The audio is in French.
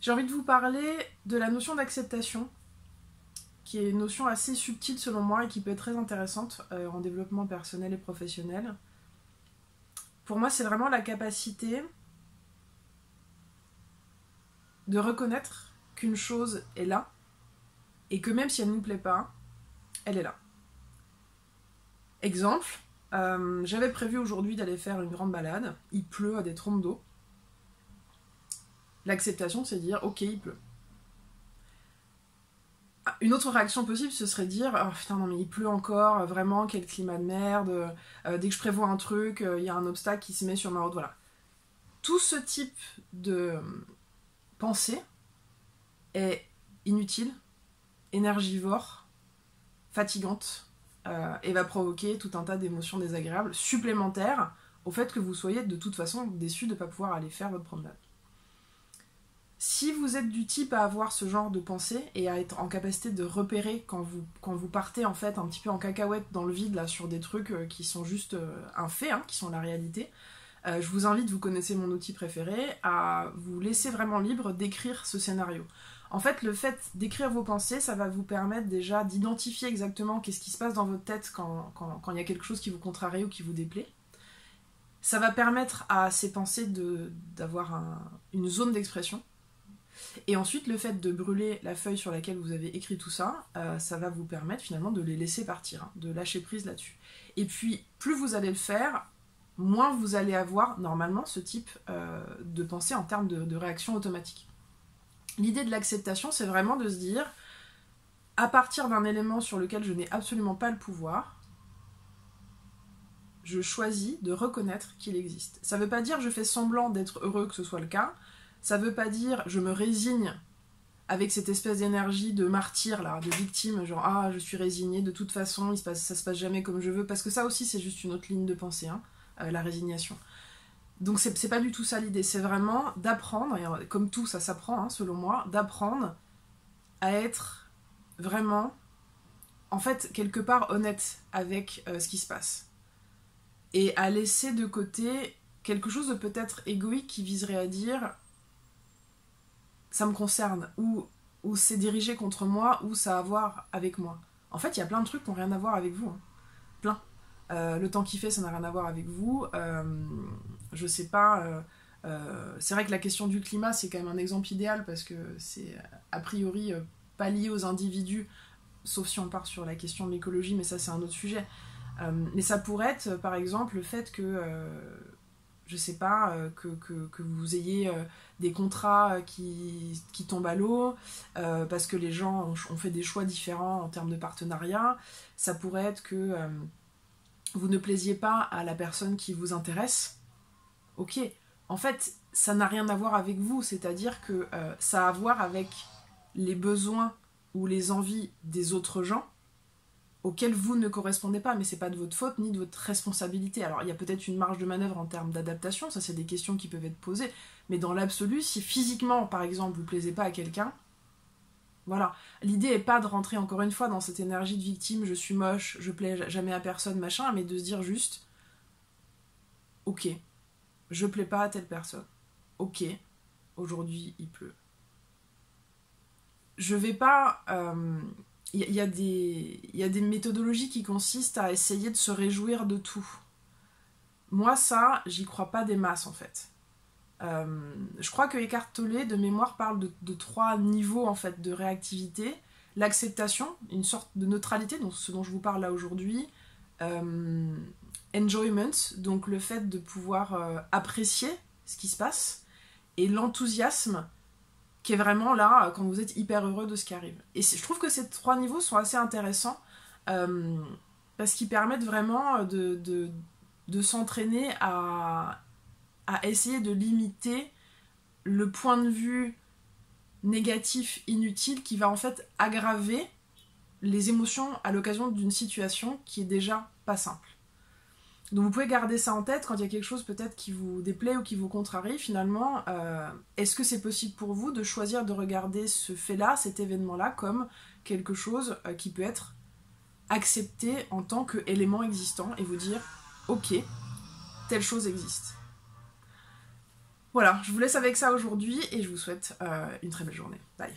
J'ai envie de vous parler de la notion d'acceptation, qui est une notion assez subtile selon moi et qui peut être très intéressante en développement personnel et professionnel. Pour moi, c'est vraiment la capacité de reconnaître qu'une chose est là et que même si elle ne nous plaît pas, elle est là. Exemple, j'avais prévu aujourd'hui d'aller faire une grande balade, il pleut à des trompes d'eau. L'acceptation, c'est dire, ok, il pleut. Une autre réaction possible, ce serait dire, oh putain non mais il pleut encore, vraiment, quel climat de merde, dès que je prévois un truc, il y a un obstacle qui se met sur ma route, voilà. Tout ce type de pensée est inutile, énergivore, fatigante, et va provoquer tout un tas d'émotions désagréables supplémentaires au fait que vous soyez de toute façon déçu de ne pas pouvoir aller faire votre promenade. Si vous êtes du type à avoir ce genre de pensée et à être en capacité de repérer quand vous partez en fait un petit peu en cacahuète dans le vide là sur des trucs qui sont juste un fait, qui sont la réalité, je vous invite, vous connaissez mon outil préféré, à vous laisser vraiment libre d'écrire ce scénario. En fait, le fait d'écrire vos pensées, ça va vous permettre déjà d'identifier exactement qu'est-ce qui se passe dans votre tête quand il y a quelque chose qui vous contrarie ou qui vous déplaît. Ça va permettre à ces pensées d'avoir une zone d'expression. Et ensuite, le fait de brûler la feuille sur laquelle vous avez écrit tout ça, ça va vous permettre finalement de les laisser partir, de lâcher prise là-dessus. Et puis, plus vous allez le faire, moins vous allez avoir normalement ce type de pensée en termes de réaction automatique. L'idée de l'acceptation, c'est vraiment de se dire, à partir d'un élément sur lequel je n'ai absolument pas le pouvoir, je choisis de reconnaître qu'il existe. Ça ne veut pas dire je fais semblant d'être heureux que ce soit le cas, ça veut pas dire je me résigne avec cette espèce d'énergie de martyr, là, de victime, genre je suis résignée, de toute façon ça se passe jamais comme je veux, parce que ça aussi c'est juste une autre ligne de pensée, la résignation. Donc c'est pas du tout ça l'idée, c'est vraiment d'apprendre, et comme tout ça s'apprend selon moi, d'apprendre à être vraiment, en fait, quelque part honnête avec ce qui se passe. Et à laisser de côté quelque chose de peut-être égoïque qui viserait à dire ça me concerne, ou c'est dirigé contre moi, ou ça a à voir avec moi. En fait, il y a plein de trucs qui n'ont rien à voir avec vous. Plein. Le temps qu'il fait, ça n'a rien à voir avec vous. Je sais pas. C'est vrai que la question du climat, c'est quand même un exemple idéal parce que c'est a priori pas lié aux individus, sauf si on part sur la question de l'écologie, mais ça, c'est un autre sujet. Mais ça pourrait être, par exemple, le fait que je sais pas, que vous ayez des contrats qui tombent à l'eau, parce que les gens ont fait des choix différents en termes de partenariat. Ça pourrait être que vous ne plaisiez pas à la personne qui vous intéresse. Ok, en fait, ça n'a rien à voir avec vous, c'est-à-dire que ça a à voir avec les besoins ou les envies des autres gens auxquels vous ne correspondez pas, mais c'est pas de votre faute ni de votre responsabilité. Alors il y a peut-être une marge de manœuvre en termes d'adaptation, ça c'est des questions qui peuvent être posées, mais dans l'absolu, si physiquement par exemple vous plaisez pas à quelqu'un, voilà, l'idée est pas de rentrer encore une fois dans cette énergie de victime, je suis moche, je plais jamais à personne, machin, mais de se dire juste, ok, je plais pas à telle personne, ok, aujourd'hui il pleut. Je vais pas... Il y a des méthodologies qui consistent à essayer de se réjouir de tout. Moi, ça, j'y crois pas des masses, en fait. Je crois que Eckhart Tolle, de mémoire, parle de 3 niveaux, en fait, de réactivité. L'acceptation, une sorte de neutralité, donc ce dont je vous parle là aujourd'hui. Enjoyment, donc le fait de pouvoir apprécier ce qui se passe. Et l'enthousiasme, qui est vraiment là quand vous êtes hyper heureux de ce qui arrive. Et je trouve que ces 3 niveaux sont assez intéressants parce qu'ils permettent vraiment de s'entraîner à essayer de limiter le point de vue négatif inutile qui va en fait aggraver les émotions à l'occasion d'une situation qui est déjà pas simple. Donc vous pouvez garder ça en tête quand il y a quelque chose peut-être qui vous déplaît ou qui vous contrarie. Finalement, est-ce que c'est possible pour vous de choisir de regarder ce fait-là, cet événement-là, comme quelque chose qui peut être accepté en tant qu'élément existant et vous dire « Ok, telle chose existe ». Voilà, je vous laisse avec ça aujourd'hui et je vous souhaite une très belle journée. Bye.